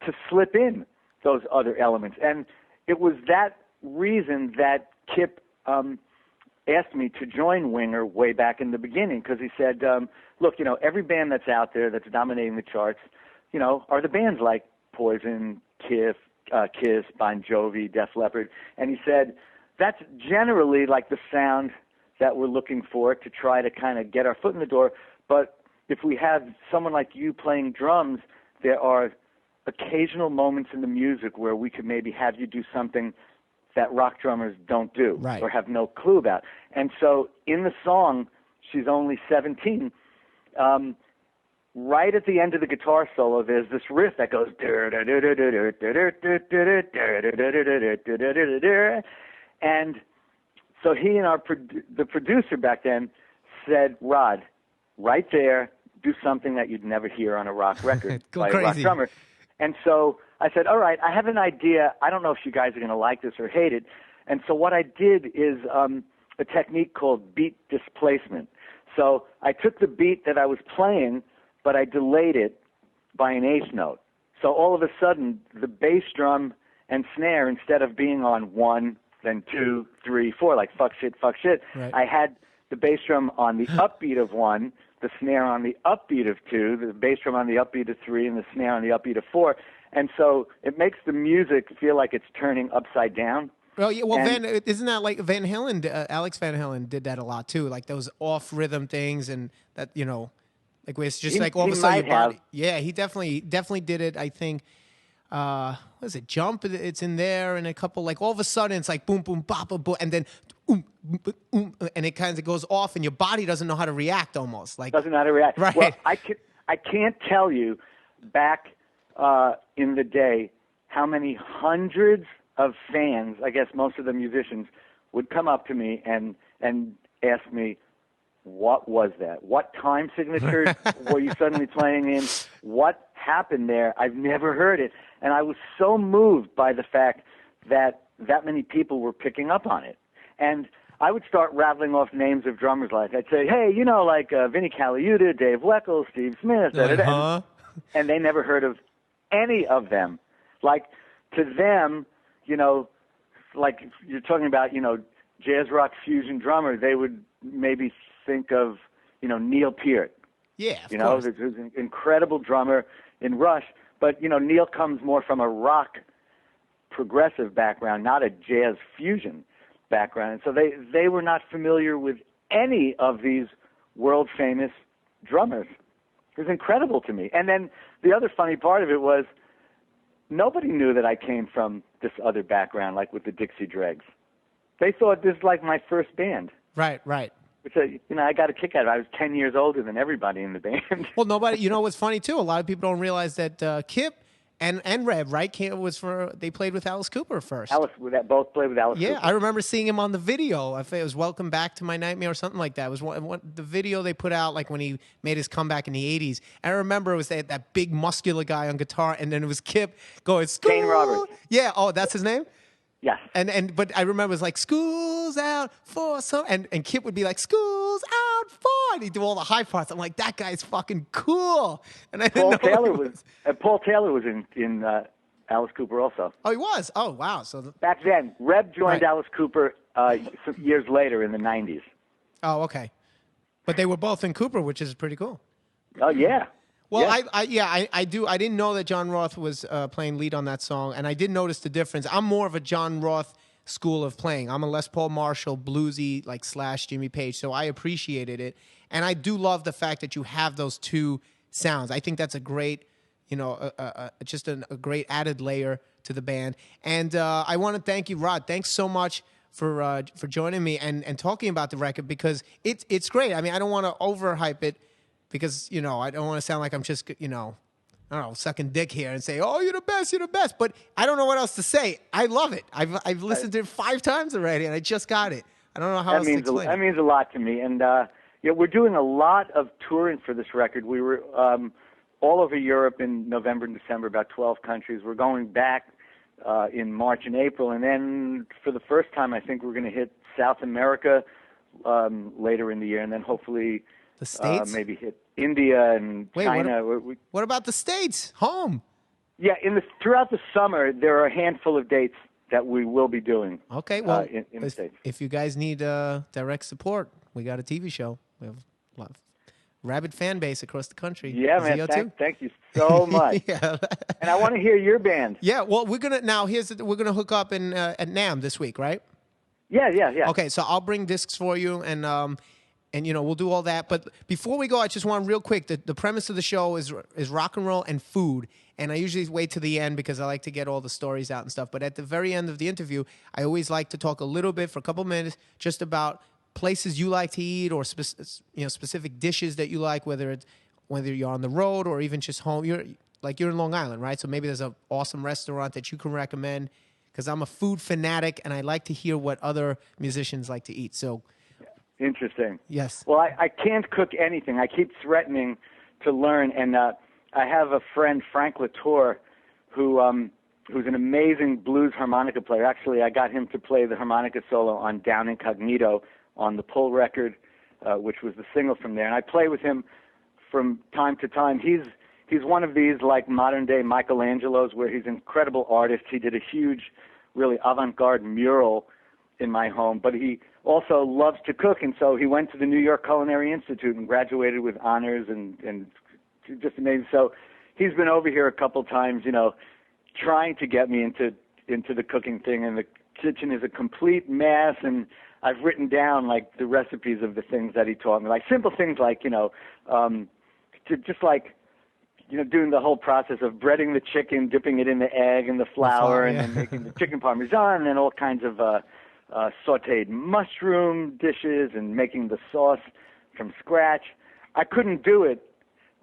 to slip in those other elements. And it was that reason that Kip asked me to join Winger way back in the beginning, because he said, look, every band that's out there that's dominating the charts, are the bands like Poison, Kiss, Bon Jovi, Def Leppard. And he said, that's generally like the sound that we're looking for to try to kind of get our foot in the door. But if we have someone like you playing drums, there are occasional moments in the music where we could maybe have you do something that rock drummers don't do or have no clue about. And so in the song, She's Only 17, right at the end of the guitar solo, there's this riff that goes, and so he and the producer back then said, Rod, right there, do something that you'd never hear on a rock record by a rock drummer. And so I said, all right, I have an idea. I don't know if you guys are going to like this or hate it. And so what I did is a technique called beat displacement. So I took the beat that I was playing, but I delayed it by an eighth note. So all of a sudden, the bass drum and snare, instead of being on 1, then 2, 3, 4, like fuck shit, I had the bass drum on the upbeat of 1, the snare on the upbeat of 2, the bass drum on the upbeat of 3, and the snare on the upbeat of 4. And so it makes the music feel like it's turning upside down. Well, yeah, isn't that like Van Halen? Alex Van Halen did that a lot too, like those off rhythm things, and that like where it's just like all of a sudden your body. Yeah, he definitely did it. I think. What is it? Jump. It's in there, and a couple like all of a sudden it's like boom, boom, bop, boom, boom, and then and it kind of goes off, and your body doesn't know how to react almost. Like Doesn't know how to react. Right. Well, I can't tell you back in the day how many hundreds of fans, I guess most of the musicians, would come up to me and ask me, what was that? What time signature were you suddenly playing in? What happened there? I've never heard it. And I was so moved by the fact that many people were picking up on it. And I would start rattling off names of drummers. Like I'd say, hey, like Vinnie Colaiuta, Dave Weckl, Steve Smith, and they never heard of any of them. Like to them, like you're talking about, jazz rock fusion drummer, they would maybe think of, Neil Peart. Yeah, of course. There's an incredible drummer in Rush, but Neil comes more from a rock progressive background, not a jazz fusion background. And so they were not familiar with any of these world famous drummers. It was incredible to me. And then the other funny part of it was nobody knew that I came from this other background, like with the Dixie Dregs. They thought this was like my first band. Right. Which, I got a kick out of it. I was 10 years older than everybody in the band. Well, nobody, what's funny too, a lot of people don't realize that Kip and Rev, right, they played with Alice Cooper first. Both played with Alice Cooper. Yeah, I remember seeing him on the video. I think it was Welcome Back to My Nightmare or something like that. It was the video they put out like when he made his comeback in the 80s. I remember it was that big muscular guy on guitar, and then it was Kip going, "School." Kane Roberts. Yeah, oh, that's his name? Yes. But I remember it was like, "School's out for some," and Kip would be like, "School's out for," and he'd do all the high parts. I'm like, that guy's fucking cool. And I didn't know Paul Taylor was in Alice Cooper also. Oh, he was? Oh, wow. So back then, Reb joined Right. Alice Cooper some years later in the 90s. Oh, okay. But they were both in Cooper, which is pretty cool. Oh, yeah. Well, yeah. I do. I didn't know that John Roth was playing lead on that song, and I did notice the difference. I'm more of a John Roth school of playing. I'm a Les Paul Marshall, bluesy, like / Jimmy Page, so I appreciated it. And I do love the fact that you have those two sounds. I think that's a great, just a great added layer to the band. And I want to thank you, Rod. Thanks so much for joining me and talking about the record, because it's great. I mean, I don't want to overhype it, because, I don't want to sound like I'm just, I don't know, sucking dick here and say, "Oh, you're the best." But I don't know what else to say. I love it. I've listened to it 5 times already, and I just got it. I don't know how else to explain it. That means a lot to me. And, we're doing a lot of touring for this record. We were all over Europe in November and December, about 12 countries. We're going back in March and April. And then for the first time, I think we're going to hit South America later in the year. And then hopefully the States? Maybe hit India and China. What about the States? Home? Yeah, throughout the summer, there are a handful of dates that we will be doing. Okay, well, in the States. If you guys need direct support, we got a TV show. We have a lot of rabid fan base across the country. Yeah, man. Thank you so much. Yeah. And I want to hear your band. Yeah, well, we're gonna hook up in at NAMM this week, right? Yeah. Okay, so I'll bring discs for you, and we'll do all that. But before we go, I just want real quick. The premise of the show is rock and roll and food, and I usually wait to the end because I like to get all the stories out and stuff. But at the very end of the interview, I always like to talk a little bit for a couple minutes just about places you like to eat, or specific dishes that you like, whether you're on the road or even just home. You're in Long Island, right? So maybe there's an awesome restaurant that you can recommend, because I'm a food fanatic and I like to hear what other musicians like to eat. So interesting. Yes. Well, I can't cook anything. I keep threatening to learn, and I have a friend, Frank Latour, who's an amazing blues harmonica player. Actually, I got him to play the harmonica solo on Down Incognito on the Pull record, which was the single from there. And I play with him from time to time. He's one of these like modern-day Michelangelos, where he's an incredible artist. He did a huge, really avant-garde mural in my home, but he also loves to cook, and so he went to the New York Culinary Institute and graduated with honors, and just amazing. So he's been over here a couple times, trying to get me into the cooking thing, and the kitchen is a complete mess, and I've written down like the recipes of the things that he taught me, like simple things like just like doing the whole process of breading the chicken, dipping it in the egg and the flour, and then making the chicken parmesan, and then all kinds of sautéed mushroom dishes and making the sauce from scratch. I couldn't do it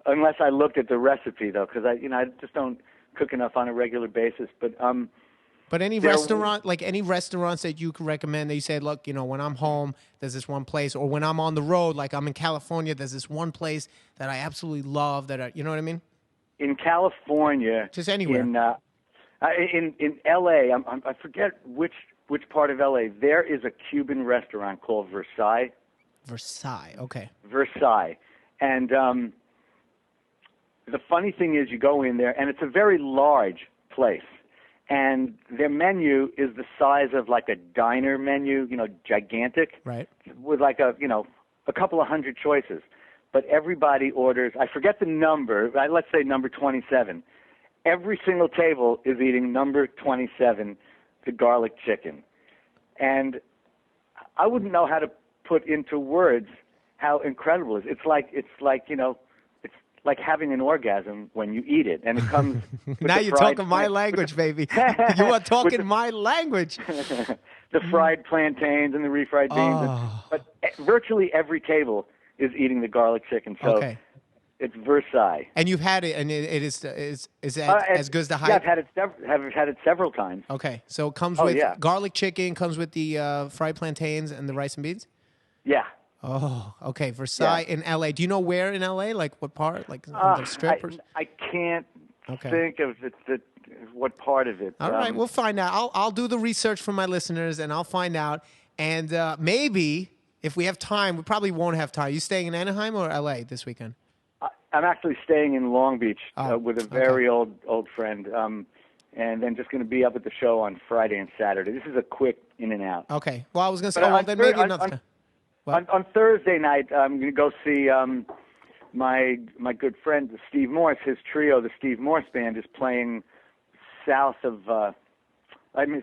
unless I looked at the recipe, though, because I just don't cook enough on a regular basis. But any any restaurants that you could recommend that you say, look, when I'm home, there's this one place, or when I'm on the road, like I'm in California, there's this one place that I absolutely love you know what I mean? In California, just anywhere. In L.A., I forget which part of L.A. There is a Cuban restaurant called Versailles. Versailles, okay. Versailles, and the funny thing is, you go in there, and it's a very large place. And their menu is the size of like a diner menu, gigantic, right? With like a couple of hundred choices. But everybody orders, I forget the number, let's say number 27. Every single table is eating number 27, the garlic chicken. And I wouldn't know how to put into words how incredible it is. It's like having an orgasm when you eat it, and it comes. Now you're talking my language, baby. You are talking my language. The fried plantains and the refried beans, but virtually every table is eating the garlic chicken. So it's Versailles. And you've had it, and it is that as good as the hype? Yeah, I've had it several times. Okay, so it comes with garlic chicken, comes with the fried plantains and the rice and beans. Yeah. Oh, okay. Versailles in L.A. Do you know where in L.A.? Like what part? Like on the strip? I can't think of what part of it. All right, we'll find out. I'll do the research for my listeners, and I'll find out. And maybe if we have time, we probably won't have time. You staying in Anaheim or L.A. this weekend? I'm actually staying in Long Beach with a very old friend, and then just going to be up at the show on Friday and Saturday. This is a quick in and out. Okay. Well, I was going to say, then maybe another. On Thursday night, I'm going to go see my good friend Steve Morse. His trio, the Steve Morse Band, is playing south of,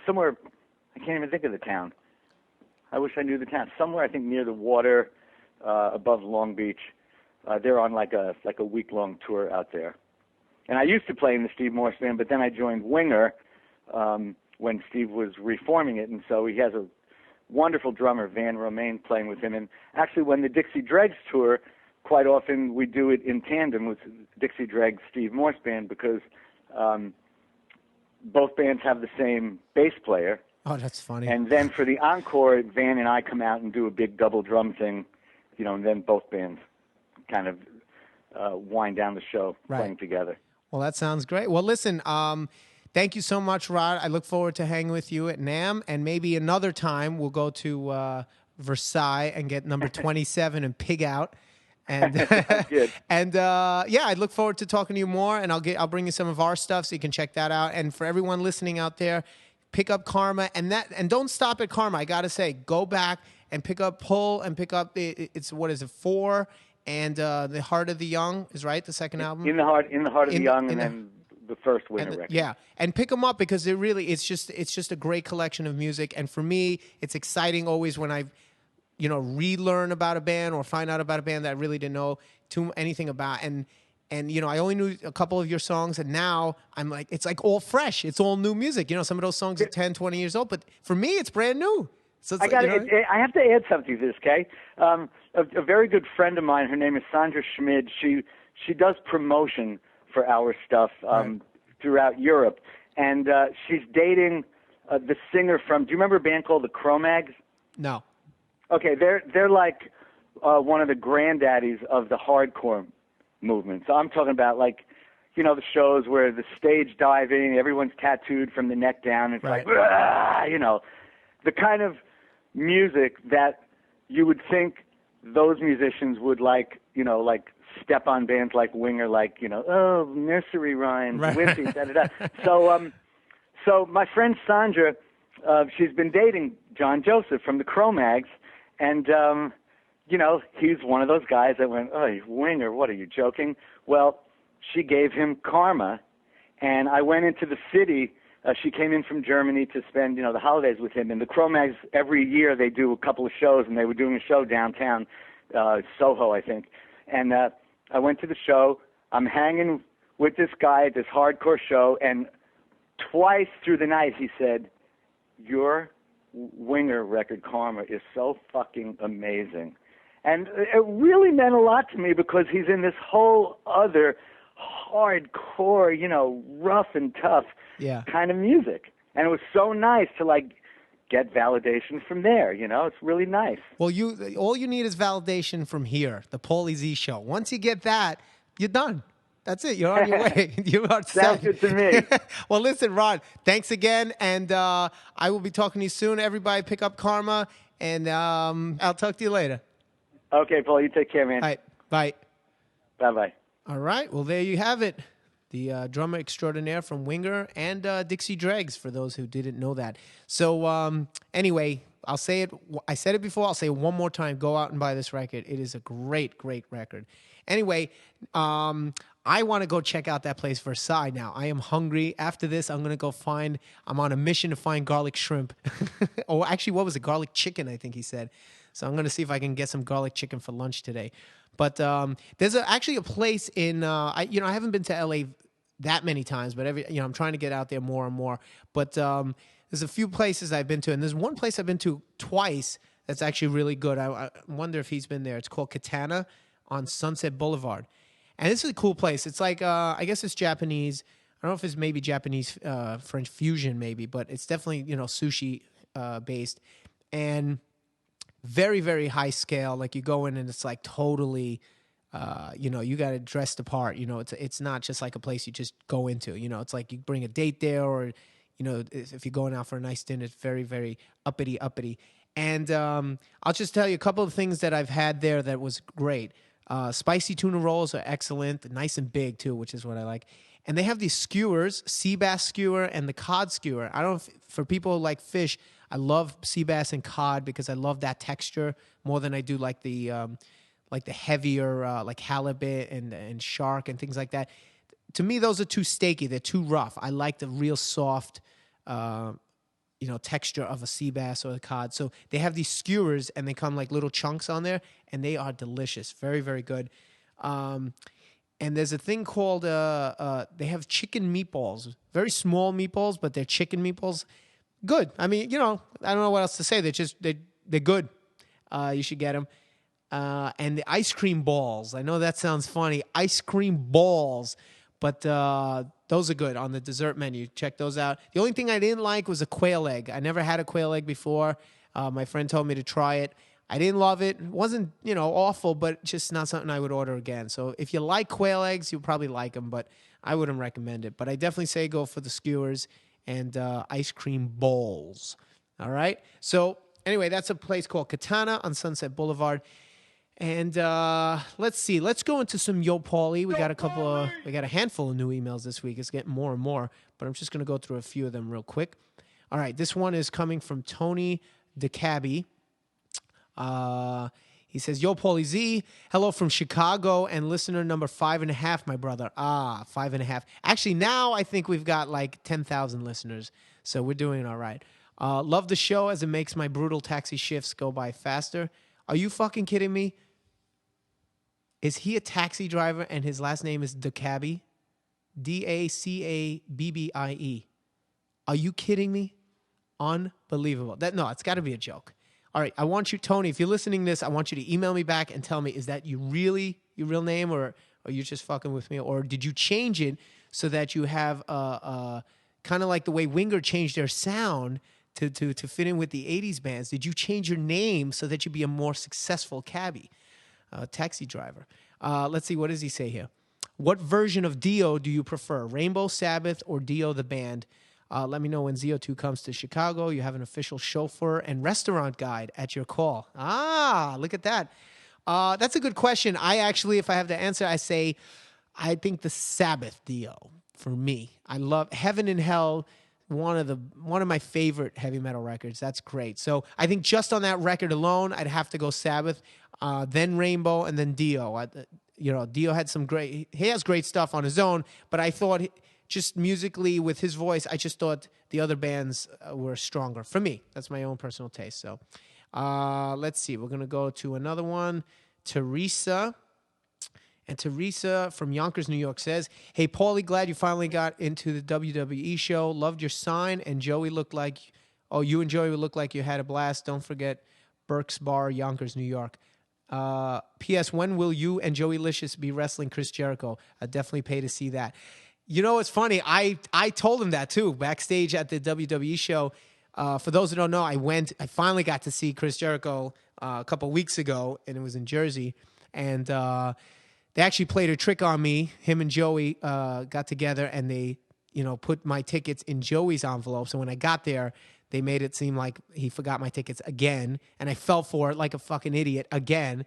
somewhere, I can't even think of the town. I wish I knew the town. Somewhere, I think, near the water, above Long Beach. They're on like a week-long tour out there. And I used to play in the Steve Morse Band, but then I joined Winger when Steve was reforming it, and so he has a wonderful drummer, Van Romain, playing with him. And actually, when the Dixie Dregs tour, quite often we do it in tandem with Dixie Dregs Steve Morse Band because both bands have the same bass player. Oh, that's funny. And then for the encore, Van and I come out and do a big double drum thing, and then both bands kind of wind down the show playing together. Well, that sounds great. Well, listen, thank you so much, Rod. I look forward to hanging with you at NAMM, and maybe another time we'll go to Versailles and get number 27 and pig out. And I look forward to talking to you more, and I'll bring you some of our stuff so you can check that out. And for everyone listening out there, pick up Karma, and don't stop at Karma. I gotta say, go back and pick up Pull and pick up it's 4 and the Heart of the Young is right, the second album. In the Heart of the Young, and then the first Winger record. Yeah, and pick them up because it's just a great collection of music. And for me, it's exciting always when I relearn about a band or find out about a band that I really didn't know anything about. And I only knew a couple of your songs, and now I'm like, it's like all fresh. It's all new music. Some of those songs are 10, 20 years old, but for me, it's brand new. So I have to add something to this, Kay. A very good friend of mine, her name is Sandra Schmid. She does promotion for our stuff throughout Europe, and she's dating the singer from. Do you remember a band called the Cro-Mags? No. Okay, they're like one of the granddaddies of the hardcore movement. So I'm talking about the shows where the stage diving, everyone's tattooed from the neck down. It's like, the kind of music that you would think those musicians would like step on bands like Winger, nursery rhymes, Whippy, da-da-da. So my friend Sandra, she's been dating John Joseph from the Cro-Mags, and, he's one of those guys that went, oh, Winger, what are you, joking? Well, she gave him Karma, and I went into the city. She came in from Germany to spend, the holidays with him. And the Cro-Mags, every year they do a couple of shows, and they were doing a show downtown, Soho, I think. And I went to the show. I'm hanging with this guy at this hardcore show, and twice through the night he said, "You're Winger record, Karma, is so fucking amazing. And it really meant a lot to me because he's in this whole other hardcore, rough and tough kind of music. And it was so nice to like get validation from there, It's really nice. Well, all you need is validation from here, the Paulie Z show. Once you get that, you're done. That's it. You're on your way. You are Sounds good to me. Well, listen, Ron, thanks again. And I will be talking to you soon. Everybody pick up Karma, and I'll talk to you later. Okay, Paul, you take care, man. All right. Bye. Bye-bye. All right. Well, there you have it. The drummer extraordinaire from Winger and Dixie Dregs, for those who didn't know that. So anyway, I'll say it. I said it before. I'll say it one more time. Go out and buy this record. It is a great, great record. Anyway, I want to go check out that place Versailles now. I am hungry. After this, I'm on a mission to find garlic shrimp. Or actually, what was it? Garlic chicken, I think he said. So I'm going to see if I can get some garlic chicken for lunch today. But there's actually a place in, I haven't been to LA that many times, but I'm trying to get out there more and more. But there's a few places I've been to, and there's one place I've been to twice that's actually really good. I wonder if he's been there. It's called Katana on Sunset Boulevard. And this is a cool place. It's like, I guess it's Japanese. I don't know if it's maybe Japanese French fusion maybe, but it's definitely, sushi based. And very, very high scale. Like you go in and it's like totally, you got to dress the part. It's not just like a place you just go into. It's like you bring a date there, or if you're going out for a nice dinner, it's very, very uppity. And I'll just tell you a couple of things that I've had there that was great. Spicy tuna rolls are excellent, nice and big too, which is what I like. And they have these skewers, sea bass skewer and the cod skewer. I don't know for people who like fish, I love sea bass and cod because I love that texture more than I do like the heavier like halibut and shark and things like that. To me, those are too steaky. They're too rough. I like the real soft, texture of a sea bass or a cod. So they have these skewers and they come like little chunks on there, and they are delicious. Very, very good. And there's a thing called they have chicken meatballs. Very small meatballs, but they're chicken meatballs. Good. I mean, I don't know what else to say. They're good. You should get them. And the ice cream balls. I know that sounds funny. Ice cream balls. But those are good on the dessert menu. Check those out. The only thing I didn't like was a quail egg. I never had a quail egg before. My friend told me to try it. I didn't love it. It wasn't, awful, but just not something I would order again. So if you like quail eggs, you'll probably like them, but I wouldn't recommend it. But I definitely say go for the skewers and ice cream balls. All right? So anyway, that's a place called Katana on Sunset Boulevard. And let's see. Let's go into some Yo Paulie. We got a handful of new emails this week. It's getting more and more, but I'm just going to go through a few of them real quick. All right, this one is coming from Tony DeCabby. He says, Yo Paulie Z, hello from Chicago and listener number 5.5, my brother. 5.5. Actually, now I think we've got like 10,000 listeners, so we're doing all right. Love the show as it makes my brutal taxi shifts go by faster. Are you fucking kidding me? Is he a taxi driver and his last name is DeCabby? DACABBIE. Are you kidding me? Unbelievable. It's got to be a joke. All right, I want you, Tony, if you're listening to this, I want you to email me back and tell me, is that your real name, or are you just fucking with me? Or did you change it so that you have kind of like the way Winger changed their sound to fit in with the 80s bands? Did you change your name so that you'd be a more successful cabbie, taxi driver? Let's see, what does he say here? What version of Dio do you prefer, Rainbow Sabbath or Dio the band? Let me know when ZO2 comes to Chicago. You have an official chauffeur and restaurant guide at your call. Look at that. That's a good question. I actually, if I have to answer, I think the Sabbath Dio for me. I love Heaven and Hell. One of my favorite heavy metal records. That's great. So I think just on that record alone, I'd have to go Sabbath, then Rainbow, and then Dio. Dio had he has great stuff on his own, but I thought just musically with his voice, I just thought the other bands were stronger for me. That's my own personal taste. So let's see. We're going to go to another one. Teresa. And Teresa from Yonkers, New York says, hey, Paulie, glad you finally got into the WWE show. Loved your sign, and Joey looked like, Oh, you and Joey look like you had a blast. Don't forget Burke's Bar, Yonkers, New York. P.S. When will you and Joey Licious be wrestling Chris Jericho? I'd definitely pay to see that. You know, it's funny. I told him that too backstage at the WWE show. For those who don't know, I finally got to see Chris Jericho a couple weeks ago, and it was in Jersey. And they actually played a trick on me. Him and Joey got together, and they, put my tickets in Joey's envelope. So when I got there, they made it seem like he forgot my tickets again, and I fell for it like a fucking idiot again.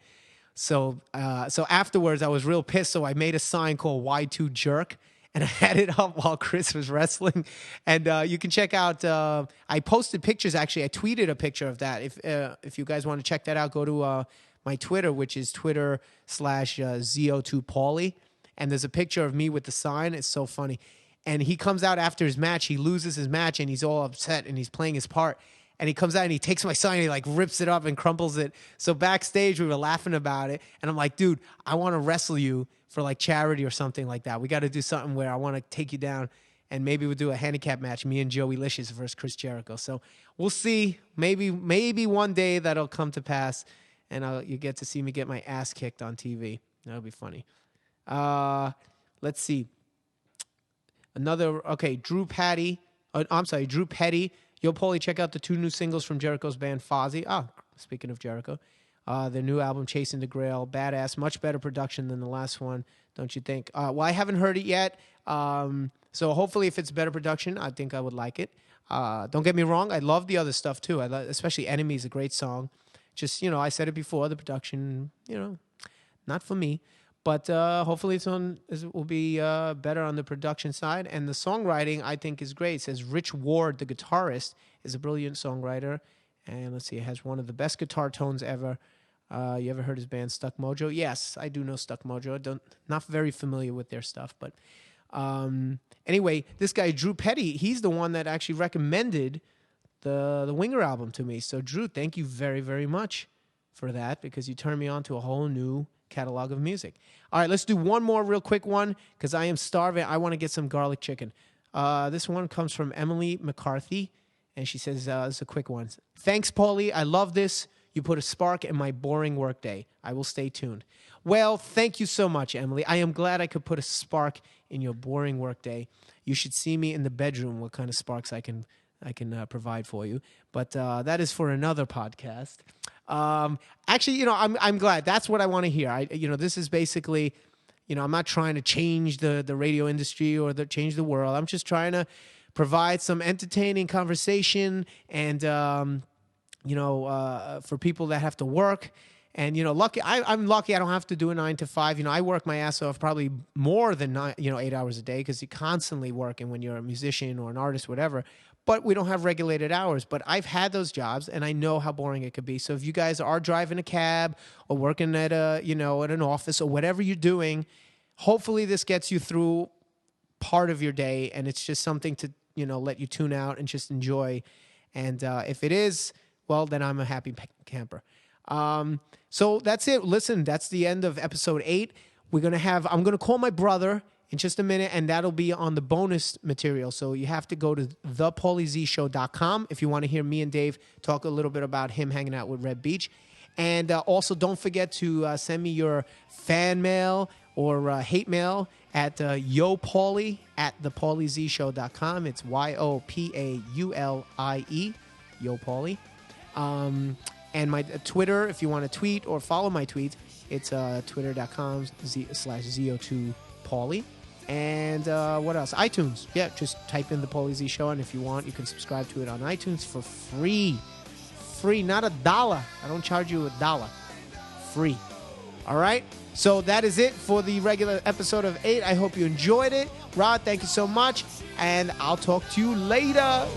So afterwards, I was real pissed. So I made a sign called Y2 Jerk, and I had it up while Chris was wrestling. And you can check out. I posted pictures. Actually, I tweeted a picture of that. If you guys want to check that out, go to my Twitter, which is Twitter/ZO2Paulie, and there's a picture of me with the sign. It's so funny. And he comes out after his match. He loses his match, and he's all upset, and he's playing his part. And he comes out, and he takes my sign, and he, like, rips it up and crumples it. So backstage, we were laughing about it. And I'm like, dude, I want to wrestle you for, like, charity or something like that. We got to do something where I want to take you down, and maybe we'll do a handicap match, me and Joey Licious versus Chris Jericho. So we'll see. Maybe one day that'll come to pass, and you get to see me get my ass kicked on TV. That'll be funny. Let's see. Drew Petty. Yo, Paulie, check out the 2 new singles from Jericho's band, Fozzy. Speaking of Jericho. Their new album, Chasing the Grail. Badass. Much better production than the last one, don't you think? Well, I haven't heard it yet. So hopefully if it's better production, I think I would like it. Don't get me wrong. I love the other stuff, too. Especially Enemy is a great song. Just, I said it before, the production, not for me. But hopefully it will be better on the production side. And the songwriting, I think, is great. It says Rich Ward, the guitarist, is a brilliant songwriter. And let's see, it has one of the best guitar tones ever. You ever heard his band Stuck Mojo? Yes, I do know Stuck Mojo. Not very familiar with their stuff. But anyway, this guy, Drew Petty, he's the one that actually recommended the Winger album to me. So, Drew, thank you very, very much for that, because you turned me on to a whole new catalog of music. All right, let's do one more real quick one, because I am starving. I want to get some garlic chicken. This one comes from Emily McCarthy, and she says, it's a quick one. Thanks, Paulie. I love this. You put a spark in my boring workday. I will stay tuned. Well, thank you so much, Emily. I am glad I could put a spark in your boring workday. You should see me in the bedroom, what kind of sparks I can provide for you. But that is for another podcast. Actually, I'm glad. That's what I want to hear. This is basically, I'm not trying to change the radio industry or change the world. I'm just trying to provide some entertaining conversation and, for people that have to work. And, I'm lucky I don't have to do a 9 to 5. I work my ass off probably more than 8 hours a day, because you're constantly working when you're a musician or an artist, whatever. But we don't have regulated hours. But I've had those jobs, and I know how boring it could be. So if you guys are driving a cab or working at at an office or whatever you're doing, hopefully this gets you through part of your day, and it's just something to let you tune out and just enjoy. And if it is, well, then I'm a happy camper. So that's it. Listen, that's the end of episode 8. I'm going to call my brother in just a minute, and that'll be on the bonus material. So you have to go to thepauliezshow.com if you want to hear me and Dave talk a little bit about him hanging out with Red Beach. And also don't forget to send me your fan mail or hate mail at yopaulie at thepauliezshow.com. It's YOPAULIE, Yopaulie. And my Twitter, if you want to tweet or follow my tweets, it's twitter.com/ZO2Paulie. And what else? iTunes. Yeah, just type in the Paulie Z Show, and if you want, you can subscribe to it on iTunes for free. Free, not $1. I don't charge you $1. Free. All right? So that is it for the regular episode of 8. I hope you enjoyed it. Rod, thank you so much, and I'll talk to you later.